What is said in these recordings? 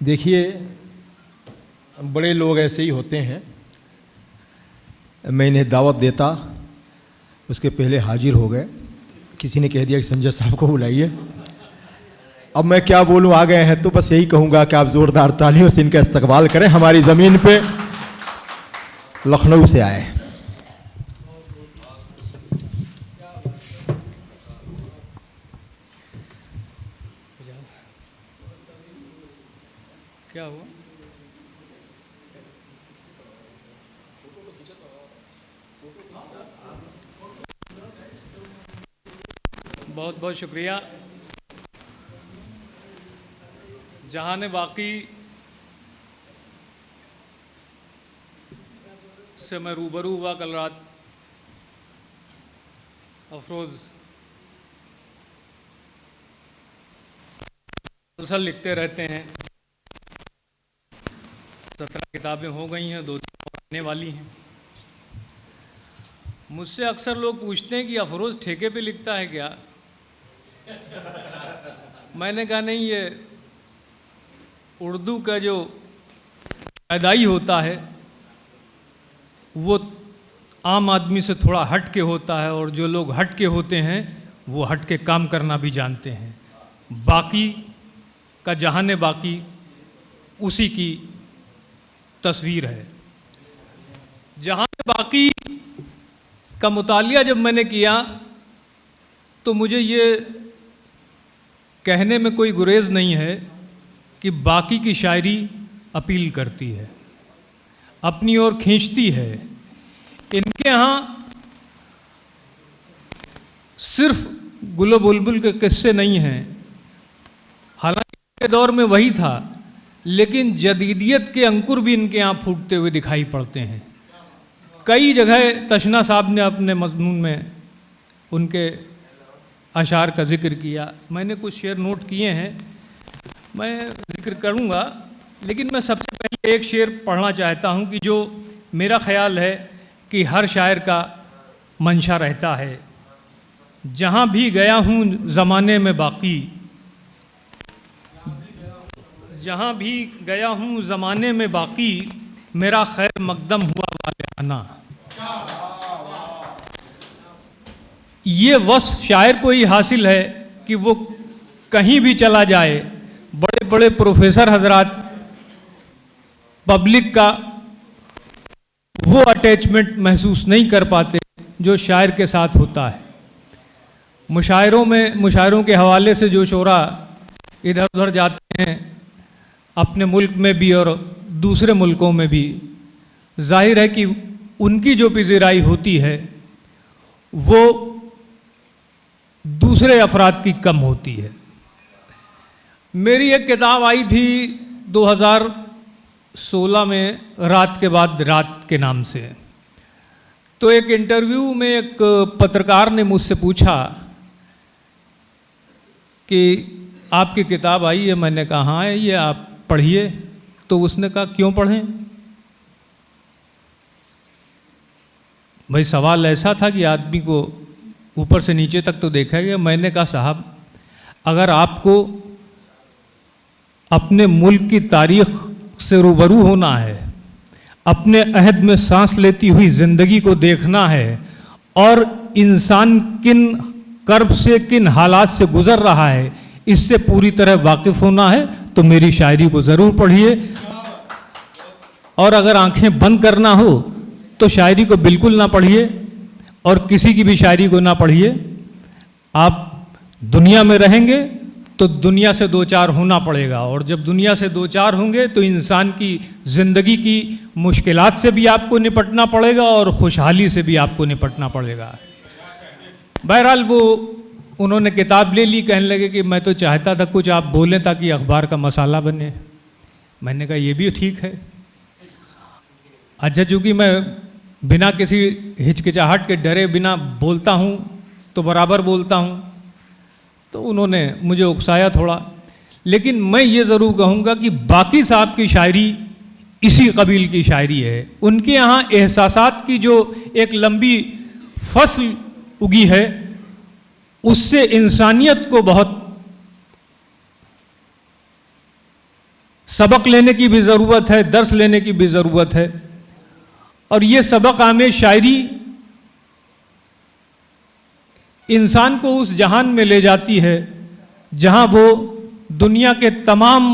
देखिए, बड़े लोग ऐसे ही होते हैं। मैं इन्हें दावत देता, उसके पहले हाजिर हो गए। किसी ने कह दिया कि संजय साहब को बुलाइए। अब मैं क्या बोलूं, आ गए हैं तो बस यही कहूंगा कि आप जोरदार तालियों से इनका इस्तकबाल करें। हमारी ज़मीन पे लखनऊ से आए। क्या हुआ? बहुत बहुत शुक्रिया। जहान बाकी से मैं रूबरू हुआ कल रात। अफरोज़ मुसलसल लिखते रहते हैं। 17 किताबें हो गई हैं, 2 आने वाली हैं। मुझसे अक्सर लोग पूछते हैं कि अफरोज़ ठेके पे लिखता है क्या? मैंने कहा नहीं, ये उर्दू का जो अदाई होता है वो आम आदमी से थोड़ा हट के होता है, और जो लोग हट के होते हैं वो हट के काम करना भी जानते हैं। बाकी का जहान बाकी उसी की तस्वीर है। जहान बाकी का मुतालिया जब मैंने किया तो मुझे ये कहने में कोई गुरेज नहीं है कि बाकी की शायरी अपील करती है, अपनी ओर खींचती है। इनके यहाँ सिर्फ गुलो बुलबुल के किस्से नहीं हैं, हालांकि के दौर में वही था, लेकिन जदीदियत के अंकुर भी इनके यहाँ फूटते हुए दिखाई पड़ते हैं। कई जगह तशना साहब ने अपने मजमून में उनके अशार का जिक्र किया। मैंने कुछ शेर नोट किए हैं, मैं जिक्र करूँगा, लेकिन मैं सबसे पहले एक शेर पढ़ना चाहता हूँ कि जो मेरा ख़्याल है कि हर शायर का मंशा रहता है। जहाँ भी गया हूँ ज़माने में बाकी, जहाँ भी गया हूँ ज़माने में बाकी, मेरा खैर मकदम हुआ वाले आना। ये वस्फ शायर को ही हासिल है कि वो कहीं भी चला जाए, बड़े बड़े प्रोफेसर हजरात पब्लिक का वो अटैचमेंट महसूस नहीं कर पाते जो शायर के साथ होता है। मुशायरों के हवाले से जो शोरा इधर उधर जाते हैं, अपने मुल्क में भी और दूसरे मुल्कों में भी, जाहिर है कि उनकी जो पिज़राई होती है वो दूसरे अफराद की कम होती है। मेरी एक किताब आई थी 2016 में, रात के बाद रात के नाम से। तो एक इंटरव्यू में एक पत्रकार ने मुझसे पूछा कि आपकी किताब आई है। मैंने कहा हाँ है, ये आप पढ़िए। तो उसने कहा क्यों पढ़ें? भाई सवाल ऐसा था कि आदमी को ऊपर से नीचे तक तो देखा गया। मैंने कहा साहब, अगर आपको अपने मुल्क की तारीख से रूबरू होना है, अपने अहद में सांस लेती हुई ज़िंदगी को देखना है, और इंसान किन कर्ब से, किन हालात से गुज़र रहा है, इससे पूरी तरह वाकिफ़ होना है, तो मेरी शायरी को ज़रूर पढ़िए। और अगर आंखें बंद करना हो तो शायरी को बिल्कुल ना पढ़िए, और किसी की भी शायरी को ना पढ़िए। आप दुनिया में रहेंगे तो दुनिया से दो चार होना पड़ेगा, और जब दुनिया से दो चार होंगे तो इंसान की ज़िंदगी की मुश्किलात से भी आपको निपटना पड़ेगा और खुशहाली से भी आपको निपटना पड़ेगा। बहरहाल वो उन्होंने किताब ले ली, कहने लगे कि मैं तो चाहता था कुछ आप बोलें ताकि अखबार का मसाला बने। मैंने कहा ये भी ठीक है। अच्छा, चूँकि मैं बिना किसी हिचकिचाहट के डरे बिना बोलता हूँ तो बराबर बोलता हूँ, तो उन्होंने मुझे उकसाया थोड़ा। लेकिन मैं ये ज़रूर कहूँगा कि बाकी साहब की शायरी इसी कबील की शायरी है। उनके यहाँ एहसासात की जो एक लंबी फसल उगी है, उससे इंसानियत को बहुत सबक लेने की भी ज़रूरत है, दर्स लेने की भी ज़रूरत है। और ये सबक आमेज शायरी इंसान को उस जहान में ले जाती है जहां वो दुनिया के तमाम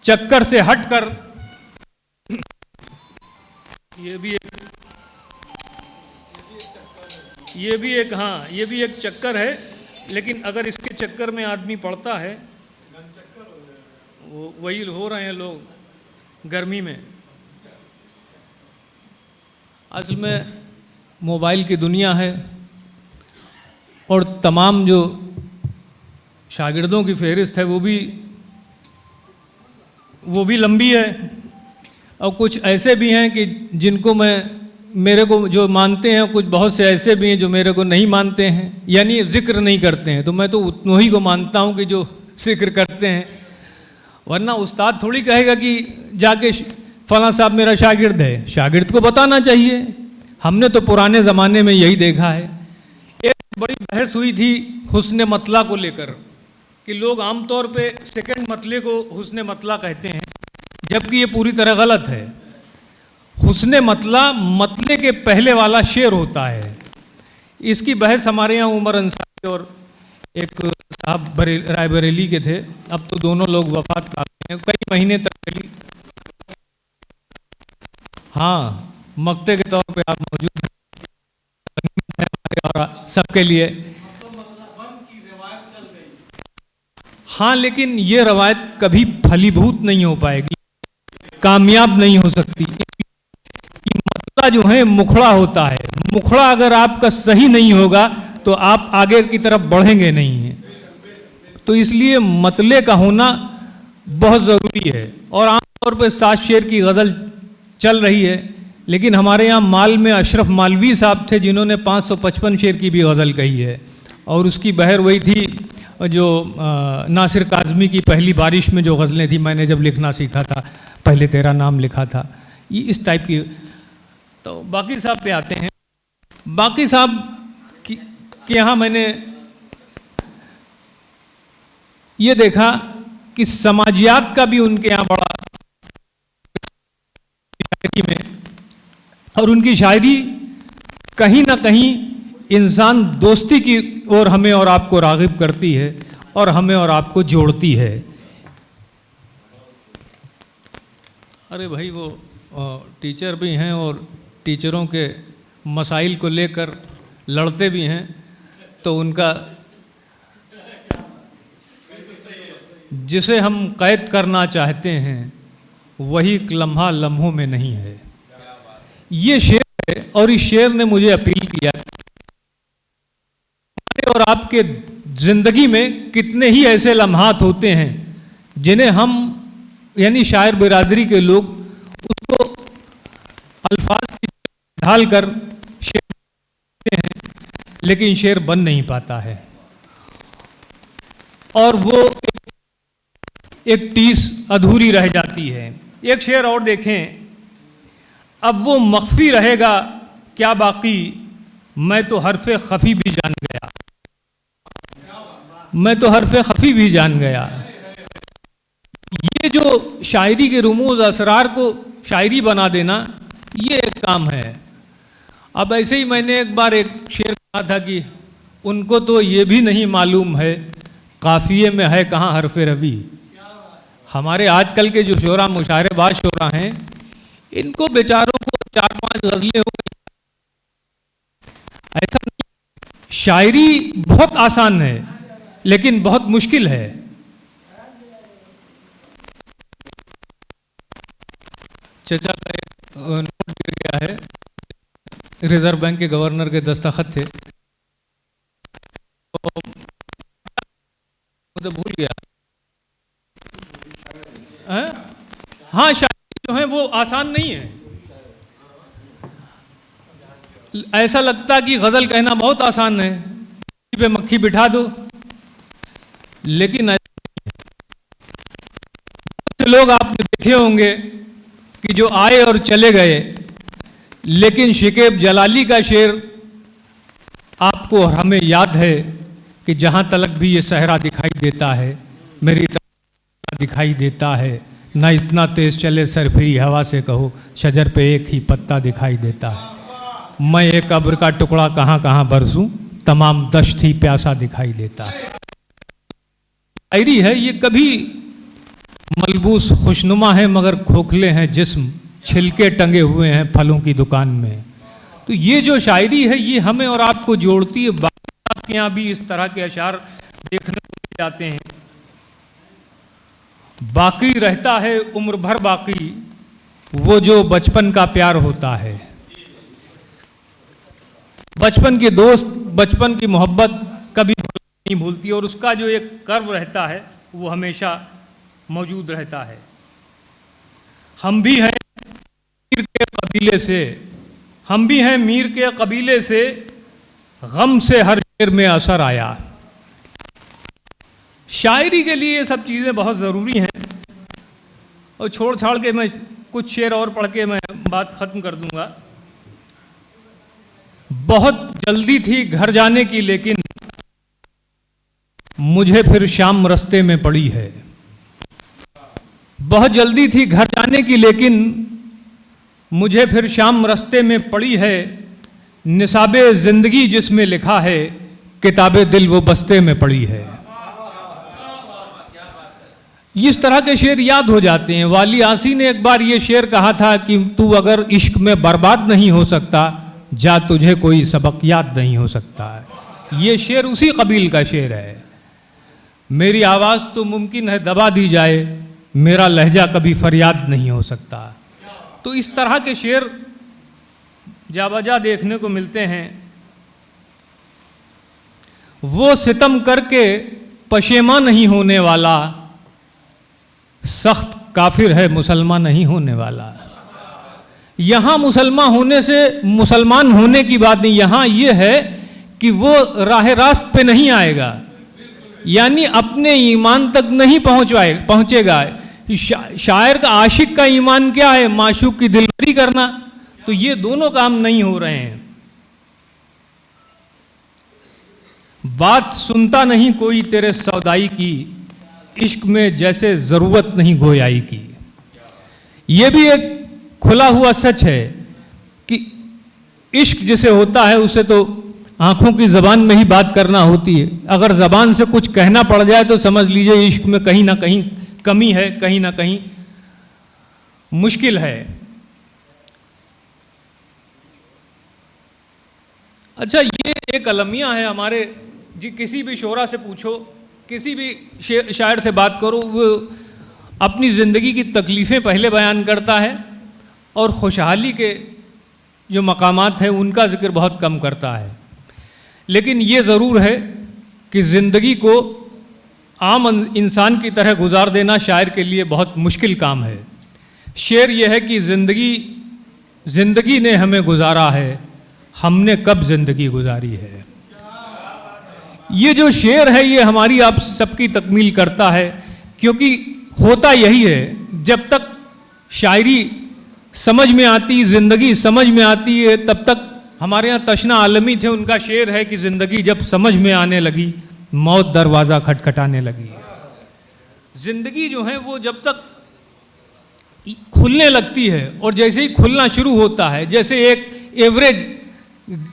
चक्कर से हटकर, ये भी एक चक्कर है, लेकिन अगर इसके चक्कर में आदमी पड़ता है, वही हो रहे हैं लोग गर्मी में। असल में मोबाइल की दुनिया है और तमाम जो शागिर्दों की फहरिस्त है वो भी लंबी है, और कुछ ऐसे भी हैं कि जिनको मेरे को जो मानते हैं, कुछ बहुत से ऐसे भी हैं जो मेरे को नहीं मानते हैं, यानी जिक्र नहीं करते हैं। तो मैं तो उतनों ही को मानता हूं कि जो जिक्र करते हैं, वरना उस्ताद थोड़ी कहेगा कि जाके फलां साहब मेरा शागिर्द है। शागिर्द को बताना चाहिए। हमने तो पुराने ज़माने में यही देखा है। एक बड़ी बहस हुई थी हुस्न मतला को लेकर कि लोग आमतौर पे सेकंड मतले को हुस्न मतला कहते हैं, जबकि ये पूरी तरह गलत है। हुस्न मतला मतले के पहले वाला शेर होता है। इसकी बहस हमारे यहाँ उमर अंसारी और एक साहब रायबरेली के थे, अब तो दोनों लोग वफात पा गए हैं, कई महीने तक चली। हाँ, मक्ते के तौर पे आप मौजूद हैं और सबके लिए। हाँ, लेकिन ये रवायत कभी फलीभूत नहीं हो पाएगी, कामयाब नहीं हो सकती। कि मतला जो है मुखड़ा होता है, मुखड़ा अगर आपका सही नहीं होगा तो आप आगे की तरफ बढ़ेंगे नहीं हैं। तो इसलिए मतले का होना बहुत ज़रूरी है। और आमतौर पर 7 शेर की गज़ल चल रही है, लेकिन हमारे यहाँ माल में अशरफ मालवी साहब थे जिन्होंने 555 शेर की भी गज़ल कही है, और उसकी बहर वही थी जो नासिर काज़मी की पहली बारिश में जो गज़लें थी, मैंने जब लिखना सीखा था, पहले तेरा नाम लिखा था, ये इस टाइप की। तो बाकी साहब पे आते हैं। बाकी साहब के यहाँ मैंने ये देखा कि समाजियात का भी उनके यहाँ बड़ा में, और उनकी शायरी कहीं ना कहीं इंसान दोस्ती की ओर हमें और आपको राग़िब करती है और हमें और आपको जोड़ती है। अरे भाई, वो टीचर भी हैं और टीचरों के मसाइल को लेकर लड़ते भी हैं, तो उनका जिसे हम कैद करना चाहते हैं वही लम्हा लम्हों में नहीं है। ये शेर है, और इस शेर ने मुझे अपील किया और आपके ज़िंदगी में कितने ही ऐसे लम्हात होते हैं जिन्हें हम यानी शायर बिरादरी के लोग उसको अल्फाज की ढाल कर शेर करते हैं, लेकिन शेर बन नहीं पाता है। और वो एक टीस अधूरी रह जाती है। एक शेर और देखें, अब वो मख्फी रहेगा क्या बाकी, मैं तो हरफ़े खफ़ी भी जान गया, मैं तो हरफ़े खफ़ी भी जान गया। ये जो शायरी के रुमूज़ असरार को शायरी बना देना, ये एक काम है। अब ऐसे ही मैंने एक बार एक शेर कहा था कि उनको तो ये भी नहीं मालूम है काफ़िए में है कहाँ हरफ़े रवी। हमारे आजकल के जो शोरा मुशायरेबाज शोरा हैं, इनको बेचारों को 4-5 गज़लें हो गई। ऐसा नहीं, शायरी बहुत आसान है लेकिन बहुत मुश्किल है। चचा का एक नोट गिर गया है, रिजर्व बैंक के गवर्नर के दस्तखत थे, तो भूल गया। हाँ, शायरी जो है वो आसान नहीं है। ऐसा लगता कि गज़ल कहना बहुत आसान है, पे मक्खी बिठा दो, लेकिन ऐसे लोग आपने देखे होंगे कि जो आए और चले गए, लेकिन शिकेब जलाली का शेर आपको और हमें याद है कि जहाँ तलक भी ये सहरा दिखाई देता है, मेरी तरफ दिखाई देता है, न इतना तेज चले सरफिरी हवा से कहो, शजर पे एक ही पत्ता दिखाई देता है। मैं एक अब्र का टुकड़ा कहाँ कहाँ बरसूं, तमाम दश्त ही प्यासा दिखाई देता है। शायरी है ये, कभी मलबूस खुशनुमा है मगर खोखले हैं जिस्म, छिलके टंगे हुए हैं फलों की दुकान में। तो ये जो शायरी है ये हमें और आपको जोड़ती है। आपके यहाँ भी इस तरह के अशार देखने को मिल जाते हैं। बाकी रहता है उम्र भर बाकी वो जो बचपन का प्यार होता है। बचपन के दोस्त, बचपन की मोहब्बत कभी नहीं भूलती, और उसका जो एक कर्व रहता है वो हमेशा मौजूद रहता है। हम भी हैं मीर के कबीले से, हम भी हैं मीर के कबीले से, गम से हर शेर में असर आया। शायरी के लिए ये सब चीज़ें बहुत ज़रूरी हैं। और छोड़ छाड़ के मैं कुछ शेर और पढ़ के मैं बात ख़त्म कर दूंगा। बहुत जल्दी थी घर जाने की लेकिन मुझे फिर शाम रास्ते में पड़ी है। बहुत जल्दी थी घर जाने की लेकिन मुझे फिर शाम रास्ते में पड़ी है। निसाबे जिंदगी जिसमें लिखा है, किताबे दिल वो बस्ते में पड़ी है। इस तरह के शेर याद हो जाते हैं। वाली आसी ने एक बार ये शेर कहा था कि तू अगर इश्क में बर्बाद नहीं हो सकता, जा तुझे कोई सबक याद नहीं हो सकता। ये शेर उसी कबील का शेर है। मेरी आवाज़ तो मुमकिन है दबा दी जाए, मेरा लहजा कभी फरियाद नहीं हो सकता। तो इस तरह के शेर जाबजा देखने को मिलते हैं। वो सितम करके पशेमा नहीं होने वाला, सख्त काफिर है मुसलमान नहीं होने वाला। यहाँ मुसलमान होने की बात नहीं, यहाँ ये है कि वो राह रास्त पे नहीं आएगा, यानी अपने ईमान तक नहीं पहुँचेगा। शायर का, आशिक का ईमान क्या है? माशूक की दिलबरी करना। तो ये दोनों काम नहीं हो रहे हैं। बात सुनता नहीं कोई तेरे सौदाई की, इश्क में जैसे जरूरत नहीं गोयाई की। ये भी एक खुला हुआ सच है कि इश्क जिसे होता है उसे तो आंखों की जबान में ही बात करना होती है। अगर जबान से कुछ कहना पड़ जाए तो समझ लीजिए इश्क में कहीं ना कहीं कमी है, कहीं ना कहीं मुश्किल है। अच्छा, ये एक अलमिया है हमारे जी। किसी भी शोरा से पूछो, किसी भी शायर से बात करो, वो अपनी ज़िंदगी की तकलीफ़ें पहले बयान करता है और खुशहाली के जो मकामात हैं उनका जिक्र बहुत कम करता है। लेकिन ये ज़रूर है कि ज़िंदगी को आम इंसान की तरह गुजार देना शायर के लिए बहुत मुश्किल काम है। शेर यह है कि ज़िंदगी ने हमें गुजारा है, हमने कब ज़िंदगी गुजारी है। ये जो शेर है ये हमारी आप सबकी तकमील करता है, क्योंकि होता यही है, जब तक शायरी समझ में आती, ज़िंदगी समझ में आती है, तब तक हमारे यहाँ तशना आलमी थे, उनका शेर है कि ज़िंदगी जब समझ में आने लगी, मौत दरवाज़ा खटखटाने लगी। ज़िंदगी जो है वो जब तक खुलने लगती है, और जैसे ही खुलना शुरू होता है, जैसे एक एवरेज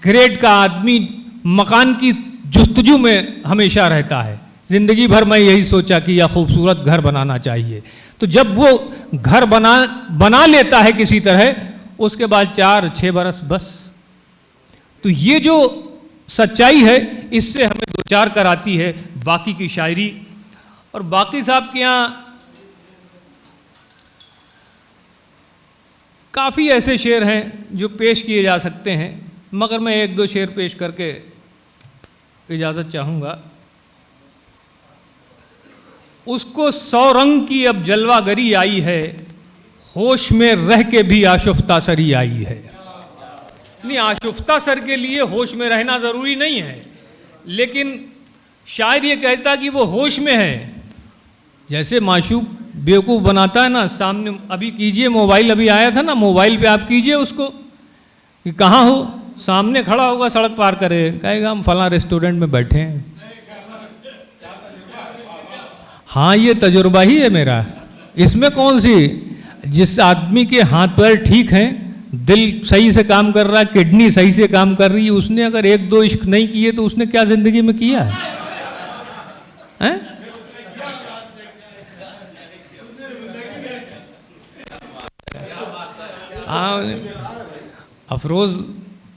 ग्रेड का आदमी मकान की जुस्तजू में हमेशा रहता है, ज़िंदगी भर मैं यही सोचा कि यह खूबसूरत घर बनाना चाहिए। तो जब वो घर बना लेता है किसी तरह, उसके बाद 4-6 बरस बस। तो ये जो सच्चाई है इससे हमें दो चार कराती है बाकी की शायरी। और बाकी साहब के यहाँ काफ़ी ऐसे शेर हैं जो पेश किए जा सकते हैं, मगर मैं 1-2 शेर पेश करके इजाज़त चाहूँगा। उसको 100 रंग की अब जलवागरी आई है, होश में रह के भी आशुफ्ता सरी आई है। नहीं, आशुफ्ता सर के लिए होश में रहना ज़रूरी नहीं है, लेकिन शायर ये कहता कि वो होश में है। जैसे माशूक बेवकूफ़ बनाता है ना, सामने अभी कीजिए, मोबाइल अभी आया था ना, मोबाइल पे आप कीजिए उसको कि कहाँ हो, सामने खड़ा होगा, सड़क पार करे, कहेगा हम फलां रेस्टोरेंट में बैठे हैं। हाँ, ये तजुर्बा ही है मेरा, इसमें कौन सी, जिस आदमी के हाथ पैर ठीक हैं, दिल सही से काम कर रहा है, किडनी सही से काम कर रही है, उसने अगर एक दो इश्क नहीं किए तो उसने क्या जिंदगी में किया है? अफरोज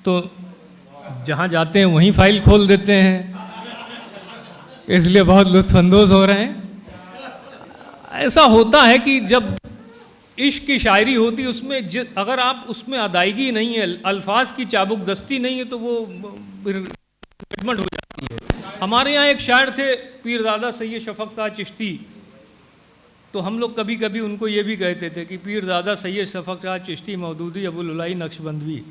तो जहाँ जाते हैं वहीं फाइल खोल देते हैं, इसलिए बहुत लुत्फानंदोज हो रहे हैं। ऐसा होता है कि जब इश्क की शायरी होती है उसमें अगर आप उसमें अदायगी नहीं है, अल्फाज की चाबुक दस्ती नहीं है, तो वो कमिटमेंट हो जाती है। हमारे यहाँ एक शायर थे पीरज़ादा सैयद शफ़क़ शाह चिश्ती, तो हम लोग कभी कभी उनको ये भी कहते थे कि पीरज़ादा सैयद शफ़क़ शाह चिश्ती मौदूदी अबुल उलाई नक्शबंदवी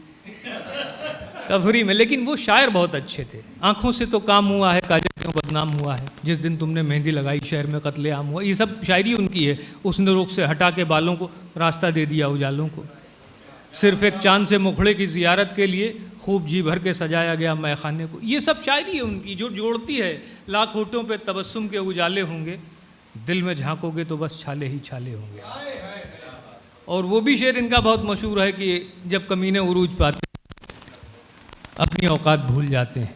तफरी में। लेकिन वो शायर बहुत अच्छे थे। आँखों से तो काम हुआ है, काजल क्यों बदनाम हुआ है, जिस दिन तुमने मेहंदी लगाई शहर में कत्लेआम हुआ, ये सब शायरी उनकी है। उसने रुख से हटा के बालों को रास्ता दे दिया उजालों को, सिर्फ एक चांद से मुखड़े की ज़ियारत के लिए खूब जी भर के सजाया गया मैखाने को। ये सब शायरी है उनकी जो जोड़ती है। लाख होठों पे तबस्सुम के उजाले होंगे, दिल में झांकोगे तो बस छाले ही छाले होंगे। और वो भी शेर इनका बहुत मशहूर है कि जब कमीने उरूज पाते अपनी औकात भूल जाते हैं,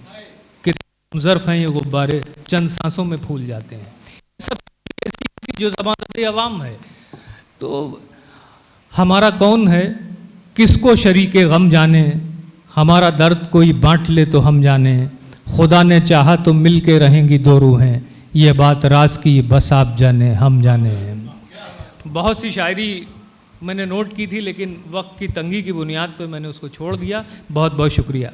कि ज़र्फ़ हैं ये गुब्बारे चंद सांसों में फूल जाते हैं। सब ऐसी जो ज़बान अवाम है। तो हमारा कौन है किसको शरीके गम जाने, हमारा दर्द कोई बांट ले तो हम जाने, खुदा ने चाहा तो मिल के रहेंगी दो रूहें, ये बात राज की बस आप जाने हम जाने। बहुत सी शायरी मैंने नोट की थी, लेकिन वक्त की तंगी की बुनियाद पर मैंने उसको छोड़ दिया। बहुत बहुत शुक्रिया।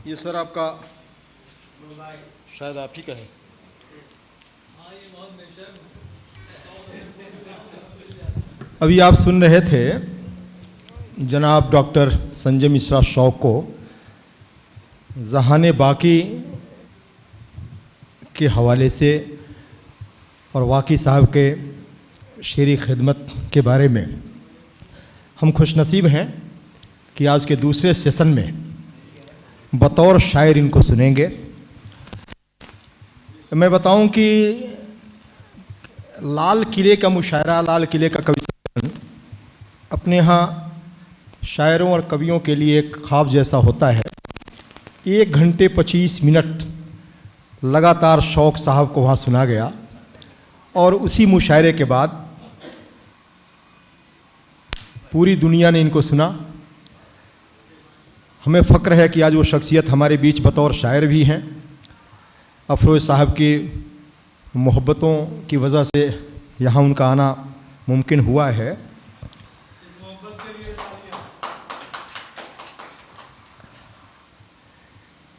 ये सर आपका शायद आप ही का है। अभी आप सुन रहे थे जनाब डॉक्टर संजय मिश्रा शौक को ज़हाने बाकी के हवाले से और वाक़ई साहब के शेरी खिदमत के बारे में। हम खुशनसीब हैं कि आज के दूसरे सेशन में बतौर शायर इनको सुनेंगे। मैं बताऊं कि लाल किले का मुशायरा, लाल किले का कवि सम्मेलन अपने यहाँ शायरों और कवियों के लिए एक ख्वाब जैसा होता है। 1 घंटे 25 मिनट लगातार शौक साहब को वहाँ सुना गया और उसी मुशायरे के बाद पूरी दुनिया ने इनको सुना। हमें फ़ख्र है कि आज वो शख्सियत हमारे बीच बतौर शायर भी हैं। अफरोज़ साहब की मोहब्बतों की वजह से यहाँ उनका आना मुमकिन हुआ है।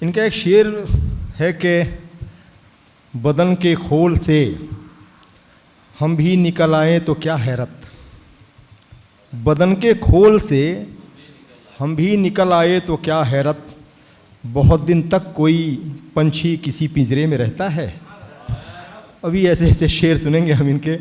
इनका एक शेर है कि बदन के खोल से हम भी निकल आए तो क्या हैरत, बदन के खोल से हम भी निकल आए तो क्या हैरत, बहुत दिन तक कोई पंछी किसी पिंजरे में रहता है। अभी ऐसे ऐसे शेर सुनेंगे हम इनके।